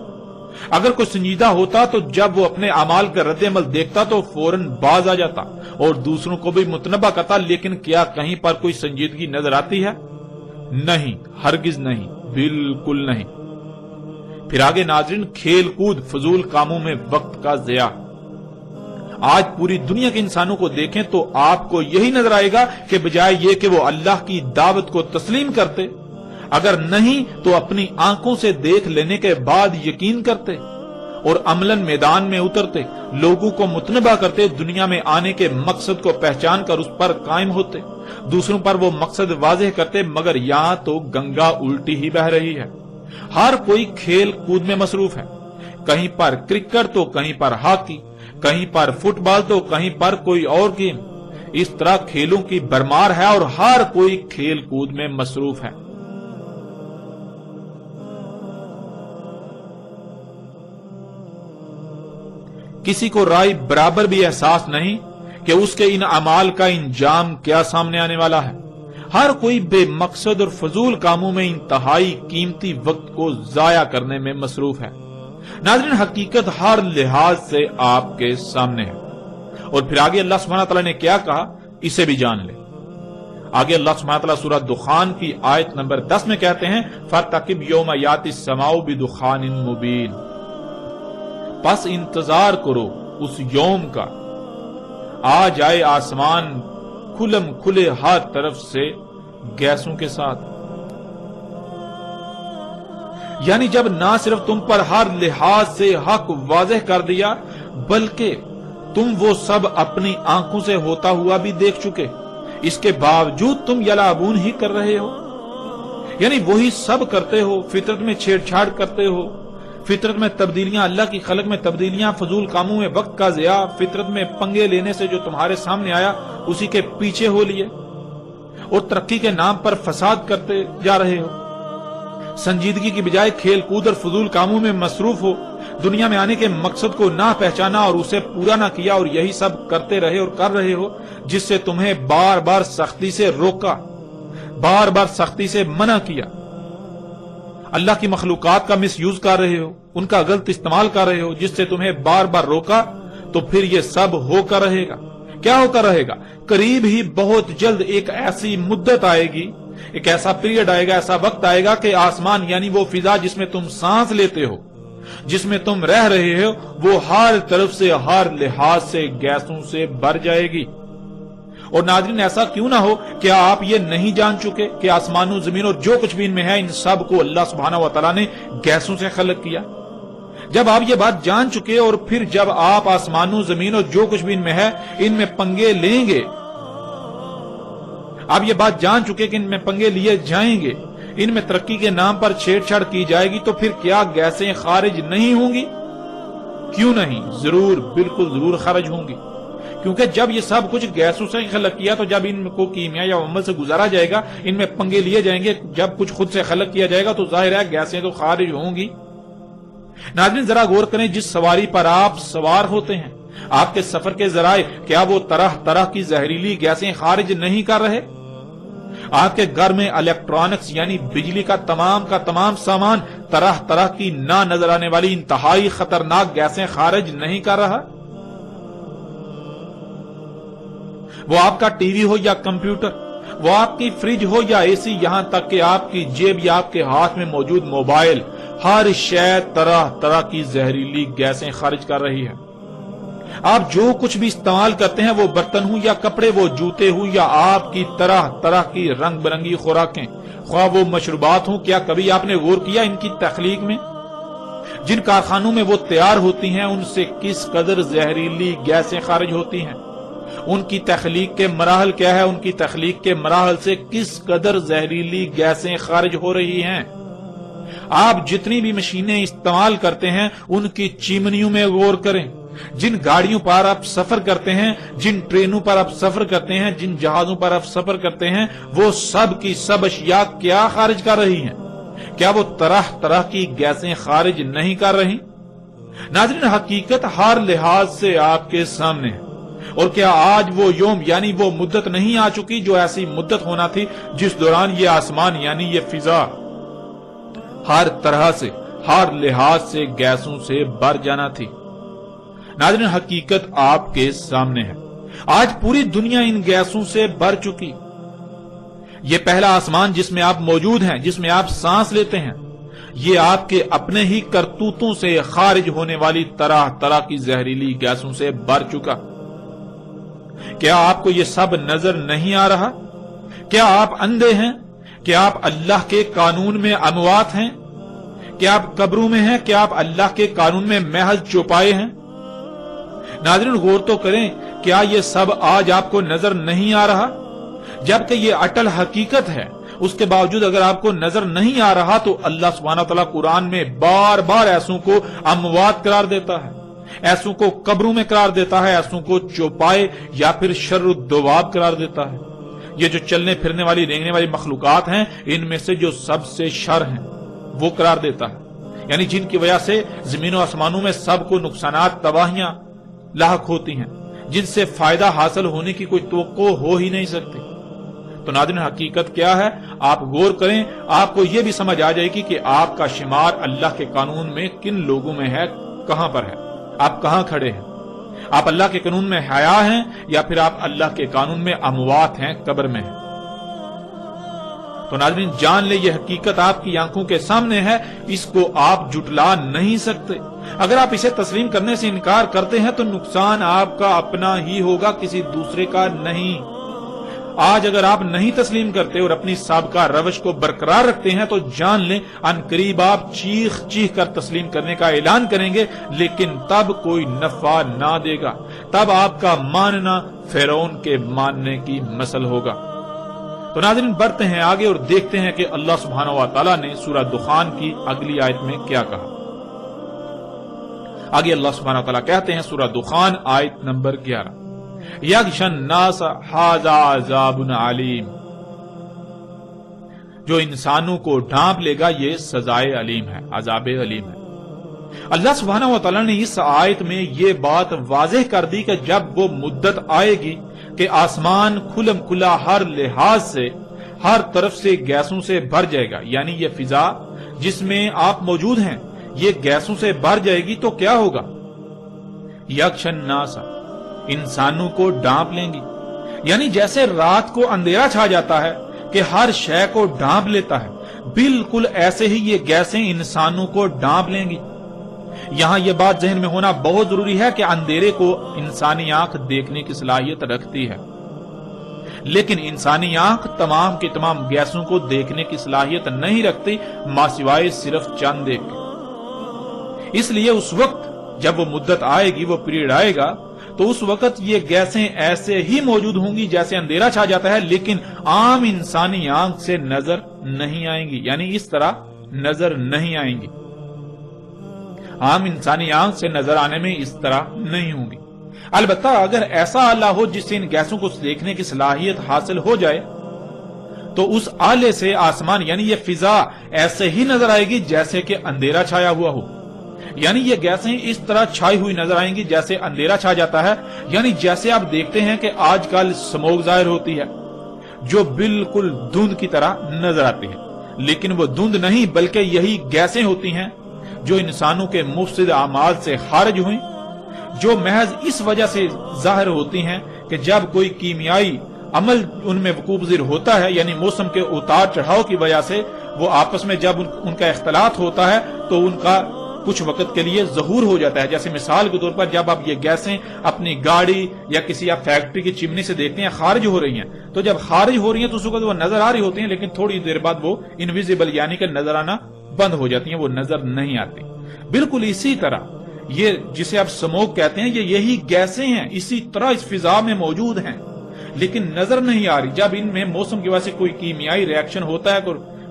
اگر کوئی سنجیدہ ہوتا تو جب وہ اپنے اعمال کا رد عمل دیکھتا تو فوراً باز آ جاتا اور دوسروں کو بھی متنبہ کرتا، لیکن کیا کہیں پر کوئی سنجیدگی نظر آتی ہے؟ نہیں، ہرگز نہیں، بالکل نہیں۔ پھر آگے ناظرین کھیل کود، فضول کاموں میں وقت کا ضیاع۔ آج پوری دنیا کے انسانوں کو دیکھیں تو آپ کو یہی نظر آئے گا کہ بجائے یہ کہ وہ اللہ کی دعوت کو تسلیم کرتے، اگر نہیں تو اپنی آنکھوں سے دیکھ لینے کے بعد یقین کرتے اور عملاً میدان میں اترتے، لوگوں کو متنبہ کرتے، دنیا میں آنے کے مقصد کو پہچان کر اس پر قائم ہوتے، دوسروں پر وہ مقصد واضح کرتے، مگر یہاں تو گنگا الٹی ہی بہہ رہی ہے۔ ہر کوئی کھیل کود میں مصروف ہے، کہیں پر کرکٹ تو کہیں پر ہاکی، کہیں پر فٹ بال تو کہیں پر کوئی اور گیم۔ اس طرح کھیلوں کی بھرمار ہے اور ہر کوئی کھیل کود میں مصروف ہے۔ کسی کو رائے برابر بھی احساس نہیں کہ اس کے ان اعمال کا انجام کیا سامنے آنے والا ہے۔ ہر کوئی بے مقصد اور فضول کاموں میں انتہائی قیمتی وقت کو ضائع کرنے میں مصروف ہے۔ ناظرین حقیقت ہر لحاظ سے آپ کے سامنے ہے، اور پھر آگے اللہ سبحانہ تعالیٰ نے کیا کہا اسے بھی جان لے۔ آگے اللہ سبحانہ تعالیٰ سورہ دخان کی آیت نمبر 10 میں کہتے ہیں فَارْتَقِبْ يَوْمَ يَأْتِي السَّمَاءُ بِدُخَانٍ مُبِينٍ، پس انتظار کرو اس یوم کا، آ جائے آسمان کھلم کھلے ہر طرف سے گیسوں کے ساتھ۔ یعنی جب نہ صرف تم پر ہر لحاظ سے حق واضح کر دیا بلکہ تم وہ سب اپنی آنکھوں سے ہوتا ہوا بھی دیکھ چکے، اس کے باوجود تم یلعبون ہی کر رہے ہو، یعنی وہی سب کرتے ہو، فطرت میں چھیڑ چھاڑ کرتے ہو، فطرت میں تبدیلیاں، اللہ کی خلق میں تبدیلیاں، فضول کاموں میں وقت کا ضیاع، فطرت میں پنگے لینے سے جو تمہارے سامنے آیا اسی کے پیچھے ہو لیے، اور ترقی کے نام پر فساد کرتے جا رہے ہو۔ سنجیدگی کی بجائے کھیل کود اور فضول کاموں میں مصروف ہو، دنیا میں آنے کے مقصد کو نہ پہچانا اور اسے پورا نہ کیا، اور یہی سب کرتے رہے اور کر رہے ہو جس سے تمہیں بار بار سختی سے روکا، بار بار سختی سے منع کیا۔ اللہ کی مخلوقات کا مس یوز کر رہے ہو، ان کا غلط استعمال کر رہے ہو جس سے تمہیں بار بار روکا، تو پھر یہ سب ہو کر رہے گا۔ کیا ہو کر رہے گا؟ قریب ہی بہت جلد ایک ایسی مدت آئے گی، ایک ایسا پیریڈ آئے گا، ایسا وقت آئے گا کہ آسمان یعنی وہ فضا جس میں تم سانس لیتے ہو، جس میں تم رہ رہے ہو، وہ ہر طرف سے ہر لحاظ سے گیسوں سے بھر جائے گی۔ اور ناظرین ایسا کیوں نہ ہو کہ آپ یہ نہیں جان چکے کہ آسمان و زمین اور جو کچھ بھی ان میں ہے، ان سب کو اللہ سبحانہ و تعالیٰ نے گیسوں سے خلق کیا۔ جب آپ یہ بات جان چکے اور پھر جب آپ آسمان و زمین اور جو کچھ بھی ان میں ہے ان میں پنگے لیں گے، آپ یہ بات جان چکے کہ ان میں پنگے لیے جائیں گے، ان میں ترقی کے نام پر چھیڑ چھاڑ کی جائے گی، تو پھر کیا گیسیں خارج نہیں ہوں گی؟ کیوں نہیں؟ ضرور، بالکل ضرور خارج ہوں گی، کیونکہ جب یہ سب کچھ گیسوں سے خلق کیا تو جب ان کو کیمیا یا عمل سے گزارا جائے گا، ان میں پنگے لیے جائیں گے، جب کچھ خود سے خلق کیا جائے گا تو ظاہر ہے گیسیں تو خارج ہوں گی۔ ناظرین ذرا غور کریں، جس سواری پر آپ سوار ہوتے ہیں، آپ کے سفر کے ذرائع، کیا وہ طرح طرح کی زہریلی گیسیں خارج نہیں کر رہے؟ آپ کے گھر میں الیکٹرانکس یعنی بجلی کا تمام سامان طرح طرح کی نہ نظر آنے والی انتہائی خطرناک گیسیں خارج نہیں کر رہا؟ وہ آپ کا ٹی وی ہو یا کمپیوٹر، وہ آپ کی فریج ہو یا اے سی، یہاں تک کہ آپ کی جیب یا آپ کے ہاتھ میں موجود موبائل، ہر شے طرح طرح کی زہریلی گیسیں خارج کر رہی ہے۔ آپ جو کچھ بھی استعمال کرتے ہیں، وہ برتن ہوں یا کپڑے، وہ جوتے ہوں یا آپ کی طرح طرح کی رنگ برنگی خوراکیں، خواہ وہ مشروبات ہوں، کیا کبھی آپ نے غور کیا ان کی تخلیق میں؟ جن کارخانوں میں وہ تیار ہوتی ہیں ان سے کس قدر زہریلی گیسیں خارج ہوتی ہیں؟ ان کی تخلیق کے مراحل کیا ہے؟ ان کی تخلیق کے مراحل سے کس قدر زہریلی گیسیں خارج ہو رہی ہیں؟ آپ جتنی بھی مشینیں استعمال کرتے ہیں ان کی چمنیوں میں غور کریں. جن گاڑیوں پر آپ سفر کرتے ہیں، جن ٹرینوں پر آپ سفر کرتے ہیں، جن جہازوں پر آپ سفر کرتے ہیں، وہ سب کی سب اشیاء کیا خارج کر رہی ہیں؟ کیا وہ طرح طرح کی گیسیں خارج نہیں کر رہی؟ ناظرین، حقیقت ہر لحاظ سے آپ کے سامنے ہے. اور کیا آج وہ یوم یعنی وہ مدت نہیں آ چکی جو ایسی مدت ہونا تھی جس دوران یہ آسمان یعنی یہ فضا ہر طرح سے، ہر لحاظ سے گیسوں سے بھر جانا تھی؟ ناظرین، حقیقت آپ کے سامنے ہے. آج پوری دنیا ان گیسوں سے بھر چکی. یہ پہلا آسمان جس میں آپ موجود ہیں، جس میں آپ سانس لیتے ہیں، یہ آپ کے اپنے ہی کرتوتوں سے خارج ہونے والی طرح طرح کی زہریلی گیسوں سے بھر چکا. کیا آپ کو یہ سب نظر نہیں آ رہا؟ کیا آپ اندھے ہیں؟ کیا آپ اللہ کے قانون میں اموات ہیں؟ کیا آپ قبروں میں ہیں؟ کیا آپ اللہ کے قانون میں محض چوپائے ہیں؟ ناظرین، غور تو کریں، کیا یہ سب آج آپ کو نظر نہیں آ رہا؟ جبکہ یہ اٹل حقیقت ہے، اس کے باوجود اگر آپ کو نظر نہیں آ رہا تو اللہ سبحانہ وتعالی قرآن میں بار بار ایسوں کو اموات قرار دیتا ہے، ایسوں کو قبروں میں قرار دیتا ہے، ایسوں کو چوپائے یا پھر شر الدواب قرار دیتا ہے. یہ جو چلنے پھرنے والی رینگنے والی مخلوقات ہیں، ان میں سے جو سب سے شر ہیں وہ قرار دیتا ہے، یعنی جن کی وجہ سے زمین و آسمانوں میں سب کو نقصانات، تباہیاں لاحق ہوتی ہیں، جن سے فائدہ حاصل ہونے کی کوئی توقع ہو ہی نہیں سکتی. تو ناظرین، حقیقت کیا ہے؟ آپ غور کریں، آپ کو یہ بھی سمجھ آ جائے گی کہ آپ کا شمار اللہ کے قانون میں کن لوگوں میں ہے، کہاں پر ہے، آپ کہاں کھڑے ہیں. آپ اللہ کے قانون میں حیا ہیں یا پھر آپ اللہ کے قانون میں اموات ہیں، قبر میں ہیں. تو ناظرین، جان لے، یہ حقیقت آپ کی آنکھوں کے سامنے ہے، اس کو آپ جھٹلا نہیں سکتے. اگر آپ اسے تسلیم کرنے سے انکار کرتے ہیں تو نقصان آپ کا اپنا ہی ہوگا، کسی دوسرے کا نہیں. آج اگر آپ نہیں تسلیم کرتے اور اپنی سابقہ روش کو برقرار رکھتے ہیں تو جان لیں ان قریب آپ چیخ چیخ کر تسلیم کرنے کا اعلان کریں گے، لیکن تب کوئی نفع نہ دے گا. تب آپ کا ماننا فرعون کے ماننے کی مثل ہوگا. تو ناظرین، بڑھتے ہیں آگے اور دیکھتے ہیں کہ اللہ سبحانہ و تعالیٰ نے سورہ دخان کی اگلی آیت میں کیا کہا. آگے اللہ سبحانہ و تعالیٰ کہتے ہیں، سورہ دخان آیت نمبر 11، یغشی الناس ھذا عذاب علیم، جو انسانوں کو ڈھانپ لے گا یہ سزائے علیم ہے، عذاب علیم ہے. اللہ سبحانہ و تعالیٰ نے اس آیت میں یہ بات واضح کر دی کہ جب وہ مدت آئے گی کہ آسمان کھلم کھلا ہر لحاظ سے، ہر طرف سے گیسوں سے بھر جائے گا، یعنی یہ فضا جس میں آپ موجود ہیں یہ گیسوں سے بھر جائے گی، تو کیا ہوگا؟ یغشی الناس، انسانوں کو ڈھانپ لیں گی. یعنی جیسے رات کو اندھیرا چھا جاتا ہے کہ ہر شے کو ڈھانپ لیتا ہے، بالکل ایسے ہی یہ گیسیں انسانوں کو ڈھانپ لیں گی. یہاں یہ بات ذہن میں ہونا بہت ضروری ہے کہ اندھیرے کو انسانی آنکھ دیکھنے کی صلاحیت رکھتی ہے، لیکن انسانی آنکھ تمام کی تمام گیسوں کو دیکھنے کی صلاحیت نہیں رکھتی، ماسوائے صرف چند ایک. اس لیے اس وقت جب وہ مدت آئے گی، وہ پیریڈ آئے گا، تو اس وقت یہ گیسیں ایسے ہی موجود ہوں گی جیسے اندھیرا چھا جاتا ہے، لیکن عام انسانی آنکھ سے نظر نہیں آئیں گی، یعنی اس طرح نظر نہیں آئیں گی. عام انسانی آنکھ سے نظر آنے میں اس طرح نہیں ہوں گی. البتہ اگر ایسا آلہ ہو جس سے ان گیسوں کو دیکھنے کی صلاحیت حاصل ہو جائے تو اس آلے سے آسمان یعنی یہ فضا ایسے ہی نظر آئے گی جیسے کہ اندھیرا چھایا ہوا ہو. یعنی یہ گیسیں اس طرح چھائی ہوئی نظر آئیں گی جیسے اندھیرا چھا جاتا ہے. یعنی جیسے آپ دیکھتے ہیں کہ آج کل سموگ ظاہر ہوتی ہے جو بالکل دھند کی طرح نظر آتی ہے، لیکن وہ دھند نہیں بلکہ یہی گیسیں ہوتی ہیں جو انسانوں کے مفسد اعمال سے خارج ہوئیں، جو محض اس وجہ سے ظاہر ہوتی ہیں کہ جب کوئی کیمیائی عمل ان میں وقوع پذیر ہوتا ہے، یعنی موسم کے اتار چڑھاؤ کی وجہ سے وہ آپس میں جب ان کا اختلاط ہوتا ہے تو ان کا کچھ وقت کے لیے ظہور ہو جاتا ہے. جیسے مثال کے طور پر جب آپ یہ گیسیں اپنی گاڑی یا کسی آپ فیکٹری کی چمنی سے دیکھتے ہیں خارج ہو رہی ہیں، تو جب خارج ہو رہی ہیں تو اس وقت وہ نظر آ رہی ہوتی ہیں، لیکن تھوڑی دیر بعد وہ انویزیبل یعنی کہ نظر آنا بند ہو جاتی ہیں، وہ نظر نہیں آتی. بالکل اسی طرح یہ جسے آپ سموگ کہتے ہیں یہی گیسیں ہیں، اسی طرح اس فضا میں موجود ہیں لیکن نظر نہیں آ رہی. جب ان میں موسم کی وجہ سے کوئی کیمیائی ریاکشن ہوتا ہے،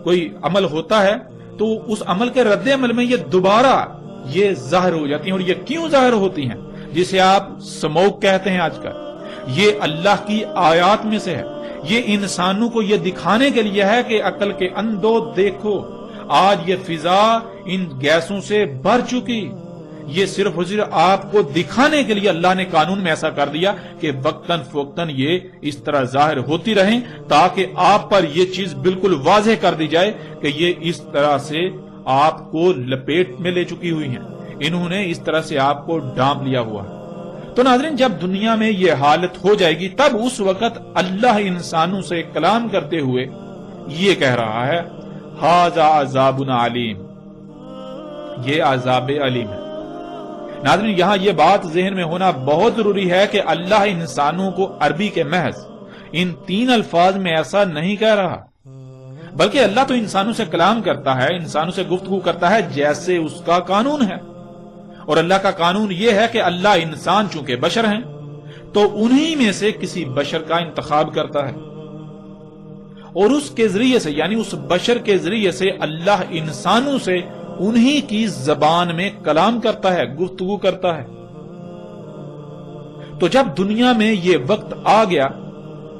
کوئی عمل ہوتا ہے تو اس عمل کے رد عمل میں یہ دوبارہ یہ ظاہر ہو جاتی ہیں. اور یہ کیوں ظاہر ہوتی ہیں؟ جسے آپ سموک کہتے ہیں آج کل، یہ اللہ کی آیات میں سے ہے. یہ انسانوں کو یہ دکھانے کے لیے ہے کہ عقل کے اندھو دیکھو، آج یہ فضا ان گیسوں سے بھر چکی. یہ صرف اور صرف آپ کو دکھانے کے لیے اللہ نے قانون میں ایسا کر دیا کہ وقتاً فوقتاً یہ اس طرح ظاہر ہوتی رہیں، تاکہ آپ پر یہ چیز بالکل واضح کر دی جائے کہ یہ اس طرح سے آپ کو لپیٹ میں لے چکی ہوئی ہیں، انہوں نے اس طرح سے آپ کو ڈانپ لیا ہوا. تو ناظرین، جب دنیا میں یہ حالت ہو جائے گی تب اس وقت اللہ انسانوں سے کلام کرتے ہوئے یہ کہہ رہا ہے، ھذا عذاب علیم، یہ عذاب علیم ہے. ناظرین، یہاں یہ بات ذہن میں ہونا بہت ضروری ہے کہ اللہ انسانوں کو عربی کے محض ان 3 الفاظ میں ایسا نہیں کہہ رہا، بلکہ اللہ تو انسانوں سے کلام کرتا ہے، انسانوں سے گفتگو کرتا ہے جیسے اس کا قانون ہے. اور اللہ کا قانون یہ ہے کہ اللہ انسان چونکہ بشر ہیں تو انہی میں سے کسی بشر کا انتخاب کرتا ہے، اور اس کے ذریعے سے، یعنی اس بشر کے ذریعے سے اللہ انسانوں سے انہی کی زبان میں کلام کرتا ہے، گفتگو کرتا ہے. تو جب دنیا میں یہ وقت آ گیا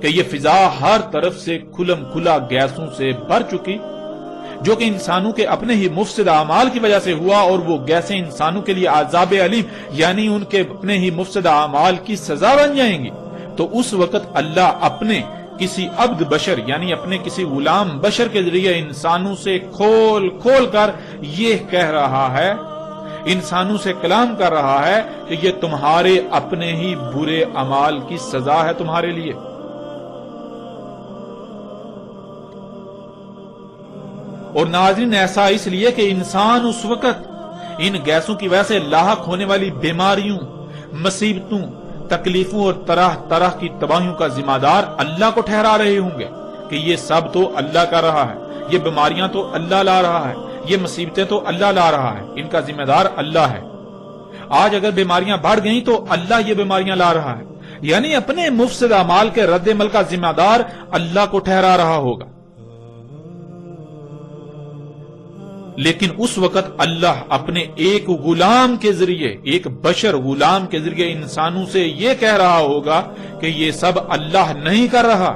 کہ یہ فضا ہر طرف سے کھلم کھلا گیسوں سے بھر چکی، جو کہ انسانوں کے اپنے ہی مفسد اعمال کی وجہ سے ہوا، اور وہ گیسیں انسانوں کے لیے عذاب علیم یعنی ان کے اپنے ہی مفسد اعمال کی سزا بن جائیں گی، تو اس وقت اللہ اپنے کسی عبد بشر یعنی اپنے کسی غلام بشر کے ذریعے انسانوں سے کھول کھول کر یہ کہہ رہا ہے، انسانوں سے کلام کر رہا ہے کہ یہ تمہارے اپنے ہی برے اعمال کی سزا ہے تمہارے لیے. اور ناظرین، ایسا اس لیے کہ انسان اس وقت ان گیسوں کی وجہ سے لاحق ہونے والی بیماریوں، مصیبتوں، تکلیفوں اور طرح طرح کی تباہیوں کا ذمہ دار اللہ کو ٹھہرا رہے ہوں گے کہ یہ سب تو اللہ کر رہا ہے، یہ بیماریاں تو اللہ لا رہا ہے، یہ مصیبتیں تو اللہ لا رہا ہے، ان کا ذمہ دار اللہ ہے. آج اگر بیماریاں بڑھ گئیں تو اللہ یہ بیماریاں لا رہا ہے، یعنی اپنے مفسد اعمال کے رد عمل کا ذمہ دار اللہ کو ٹھہرا رہا ہوگا. لیکن اس وقت اللہ اپنے ایک غلام کے ذریعے، ایک بشر غلام کے ذریعے انسانوں سے یہ کہہ رہا ہوگا کہ یہ سب اللہ نہیں کر رہا،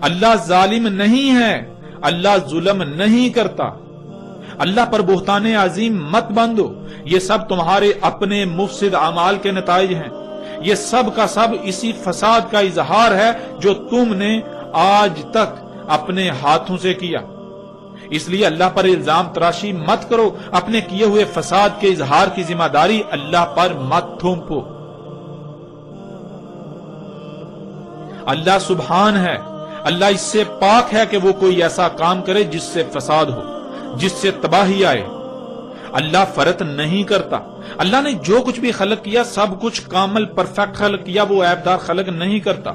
اللہ ظالم نہیں ہے، اللہ ظلم نہیں کرتا، اللہ پر بہتان عظیم مت باندھو، یہ سب تمہارے اپنے مفسد اعمال کے نتائج ہیں، یہ سب کا سب اسی فساد کا اظہار ہے جو تم نے آج تک اپنے ہاتھوں سے کیا. اس لیے اللہ پر الزام تراشی مت کرو، اپنے کیے ہوئے فساد کے اظہار کی ذمہ داری اللہ پر مت تھوپو. اللہ سبحان ہے، اللہ اس سے پاک ہے کہ وہ کوئی ایسا کام کرے جس سے فساد ہو، جس سے تباہی آئے. اللہ فرط نہیں کرتا. اللہ نے جو کچھ بھی خلق کیا سب کچھ کامل پرفیکٹ خلق کیا، وہ عیب دار خلق نہیں کرتا،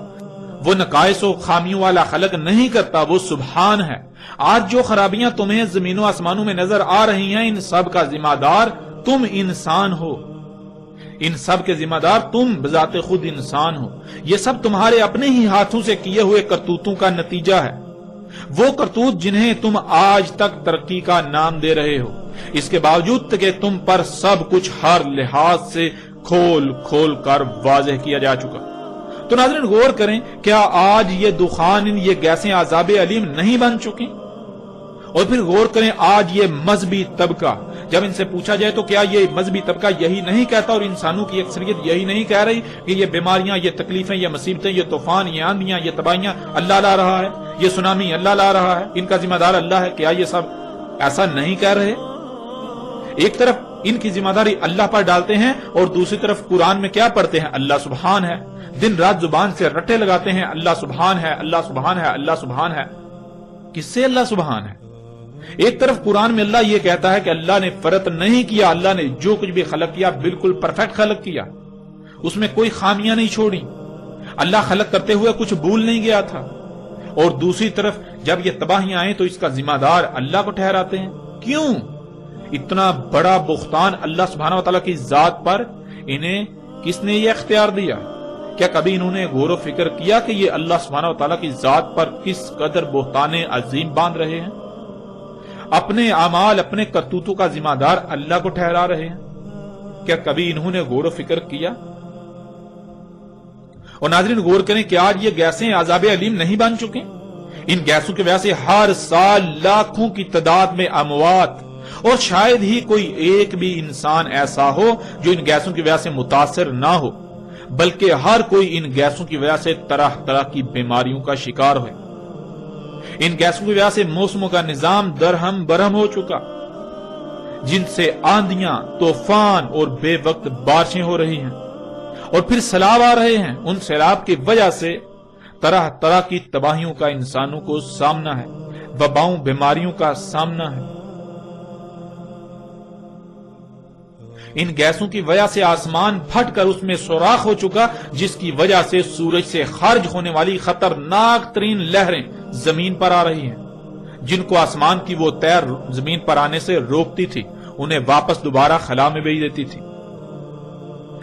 وہ نقائص و خامیوں والا خلق نہیں کرتا، وہ سبحان ہے. آج جو خرابیاں تمہیں زمین و آسمانوں میں نظر آ رہی ہیں ان سب کا ذمہ دار تم انسان ہو، ان سب کے ذمہ دار تم بذات خود انسان ہو. یہ سب تمہارے اپنے ہی ہاتھوں سے کیے ہوئے کرتوتوں کا نتیجہ ہے، وہ کرتوت جنہیں تم آج تک ترقی کا نام دے رہے ہو، اس کے باوجود کہ تم پر سب کچھ ہر لحاظ سے کھول کھول کر واضح کیا جا چکا. تو ناظرین غور کریں، کیا آج یہ دخان، یہ گیسیں عذاب علیم نہیں بن چکی؟ اور پھر غور کریں، آج یہ مذہبی طبقہ، جب ان سے پوچھا جائے تو کیا یہ مذہبی طبقہ یہی نہیں کہتا اور انسانوں کی اکثریت یہی نہیں کہہ رہی کہ یہ بیماریاں، یہ تکلیفیں، یہ مصیبتیں، یہ طوفان، یہ آندیاں، یہ تباہیاں اللہ لا رہا ہے، یہ سونامی اللہ لا رہا ہے، ان کا ذمہ دار اللہ ہے؟ کیا یہ سب ایسا نہیں کہہ رہے؟ ایک طرف ان کی ذمہ داری اللہ پر ڈالتے ہیں اور دوسری طرف قرآن میں کیا پڑھتے ہیں؟ اللہ سبحان ہے. دن رات زبان سے رٹے لگاتے ہیں، اللہ سبحان ہے، اللہ سبحان ہے، اللہ سبحان ہے. کس سے اللہ سبحان ہے؟ ایک طرف قرآن میں اللہ یہ کہتا ہے کہ اللہ نے فرط نہیں کیا، اللہ نے جو کچھ بھی خلق کیا بالکل پرفیکٹ خلق کیا، اس میں کوئی خامیاں نہیں چھوڑی، اللہ خلق کرتے ہوئے کچھ بھول نہیں گیا تھا. اور دوسری طرف جب یہ تباہیاں آئیں تو اس کا ذمہ دار اللہ کو ٹھہراتے ہیں. کیوں؟ اتنا بڑا بہتان اللہ سبحانہ وتعالی کی ذات پر انہیں کس نے یہ اختیار دیا؟ کیا کبھی انہوں نے غور و فکر کیا کہ یہ اللہ سبحانہ وتعالی کی ذات پر کس قدر بہتان عظیم باندھ رہے ہیں؟ اپنے اعمال اپنے کرتوتوں کا ذمہ دار اللہ کو ٹھہرا رہے ہیں؟ کیا کبھی انہوں نے غور و فکر کیا؟ اور ناظرین غور کریں کہ آج یہ گیسیں عذاب علیم نہیں بن چکے؟ ان گیسوں کی وجہ سے ہر سال لاکھوں کی تعداد میں اموات، اور شاید ہی کوئی ایک بھی انسان ایسا ہو جو ان گیسوں کی وجہ سے متاثر نہ ہو، بلکہ ہر کوئی ان گیسوں کی وجہ سے طرح طرح کی بیماریوں کا شکار ہوئے۔ ان گیسوں کی وجہ سے موسموں کا نظام درہم برہم ہو چکا، جن سے آندیاں، طوفان اور بے وقت بارشیں ہو رہی ہیں، اور پھر سیلاب آ رہے ہیں۔ ان سیلاب کی وجہ سے طرح طرح کی تباہیوں کا انسانوں کو سامنا ہے، وباؤں، بیماریوں کا سامنا ہے۔ ان گیسوں کی وجہ سے آسمان پھٹ کر اس میں سوراخ ہو چکا، جس کی وجہ سے سورج سے خارج ہونے والی خطرناک ترین لہریں زمین پر آ رہی ہیں، جن کو آسمان کی وہ تیر زمین پر آنے سے روکتی تھی، انہیں واپس دوبارہ خلا میں بھیج دیتی تھی،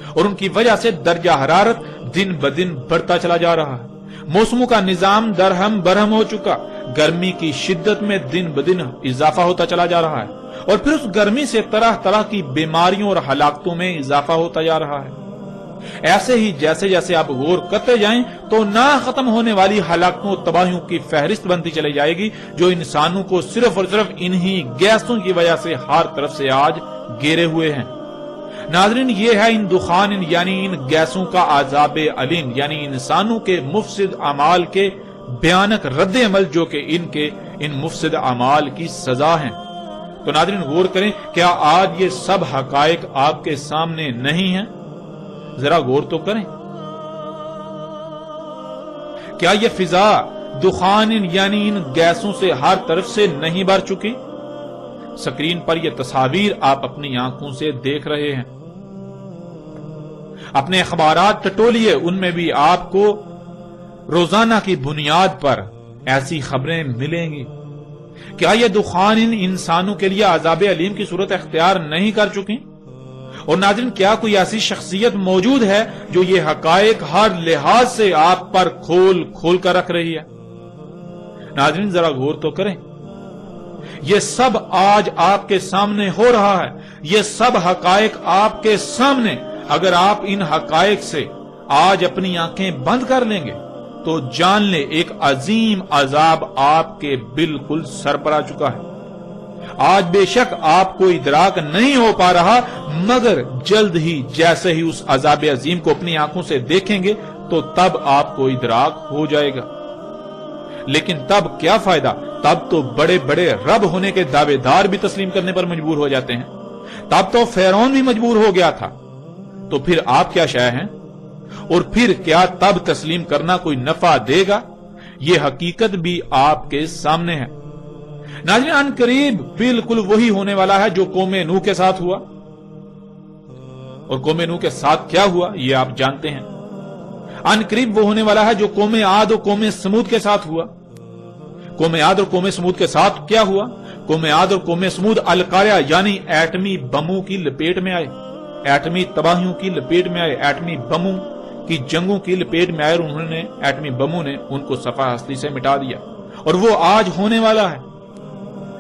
اور ان کی وجہ سے درجہ حرارت دن بدن بڑھتا چلا جا رہا ہے۔ موسموں کا نظام درہم برہم ہو چکا، گرمی کی شدت میں دن بدن اضافہ ہوتا چلا جا رہا ہے، اور پھر اس گرمی سے طرح طرح کی بیماریوں اور ہلاکتوں میں اضافہ ہوتا جا رہا ہے۔ ایسے ہی جیسے جیسے آپ غور کرتے جائیں تو نہ ختم ہونے والی ہلاکتوں اور تباہیوں کی فہرست بنتی چلی جائے گی، جو انسانوں کو صرف اور صرف انہی گیسوں کی وجہ سے ہر طرف سے آج گھیرے ہوئے ہیں۔ ناظرین، یہ ہے ان دخان یعنی ان گیسوں کا عذاب علیم، یعنی انسانوں کے مفسد اعمال کے بھیانک رد عمل، جو کہ ان مفسد اعمال کی سزا ہیں۔ تو ناظرین غور کریں، کیا آج یہ سب حقائق آپ کے سامنے نہیں ہیں؟ ذرا غور تو کریں۔ کیا یہ فضا دخان یعنی ان گیسوں سے ہر طرف سے نہیں بھر چکی؟ سکرین پر یہ تصاویر آپ اپنی آنکھوں سے دیکھ رہے ہیں۔ اپنے اخبارات ٹٹولیے، ان میں بھی آپ کو روزانہ کی بنیاد پر ایسی خبریں ملیں گی۔ کیا یہ دخان ان انسانوں کے لیے عذاب علیم کی صورت اختیار نہیں کر چکی؟ اور ناظرین، کیا کوئی ایسی شخصیت موجود ہے جو یہ حقائق ہر لحاظ سے آپ پر کھول کھول کر رکھ رہی ہے؟ ناظرین ذرا غور تو کریں، یہ سب آج آپ کے سامنے ہو رہا ہے، یہ سب حقائق آپ کے سامنے۔ اگر آپ ان حقائق سے آج اپنی آنکھیں بند کر لیں گے تو جان لیں ایک عظیم عذاب آپ کے بالکل سر پر آ چکا ہے۔ آج بے شک آپ کو ادراک نہیں ہو پا رہا، مگر جلد ہی جیسے ہی اس عذاب عظیم کو اپنی آنکھوں سے دیکھیں گے تو تب آپ کو ادراک ہو جائے گا۔ لیکن تب کیا فائدہ؟ تب تو بڑے بڑے رب ہونے کے دعوے دار بھی تسلیم کرنے پر مجبور ہو جاتے ہیں۔ تب تو فرعون بھی مجبور ہو گیا تھا، تو پھر آپ کیا شے ہیں؟ اور پھر کیا تب تسلیم کرنا کوئی نفع دے گا؟ یہ حقیقت بھی آپ کے سامنے ہے۔ ناظرین، ان قریب بالکل وہی ہونے والا ہے جو قوم نوح کے ساتھ ہوا، اور قوم نوح کے ساتھ کیا ہوا یہ آپ جانتے ہیں۔ ان قریب وہ ہونے والا ہے جو قوم عاد اور قوم سمود کے ساتھ ہوا۔ قوم عاد اور قوم سمود کے ساتھ کیا ہوا؟ قوم عاد اور قوم سمود القاریہ یعنی ایٹمی بموں کی لپیٹ میں آئے، ایٹمی تباہیوں کی لپیٹ میں آئے، ایٹمی بموں کی جنگوں کی لپیٹ میں آئے، اور انہوں نے ایٹمی بموں نے ان کو صفحہ ہستی سے مٹا دیا، اور وہ آج ہونے والا ہے۔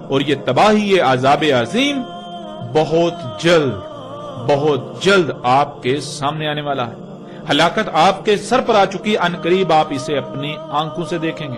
اور یہ تباہی، یہ عذاب عظیم بہت جلد آپ کے سامنے آنے والا ہے۔ ہلاکت آپ کے سر پر آ چکی، ان قریب آپ اسے اپنی آنکھوں سے دیکھیں گے۔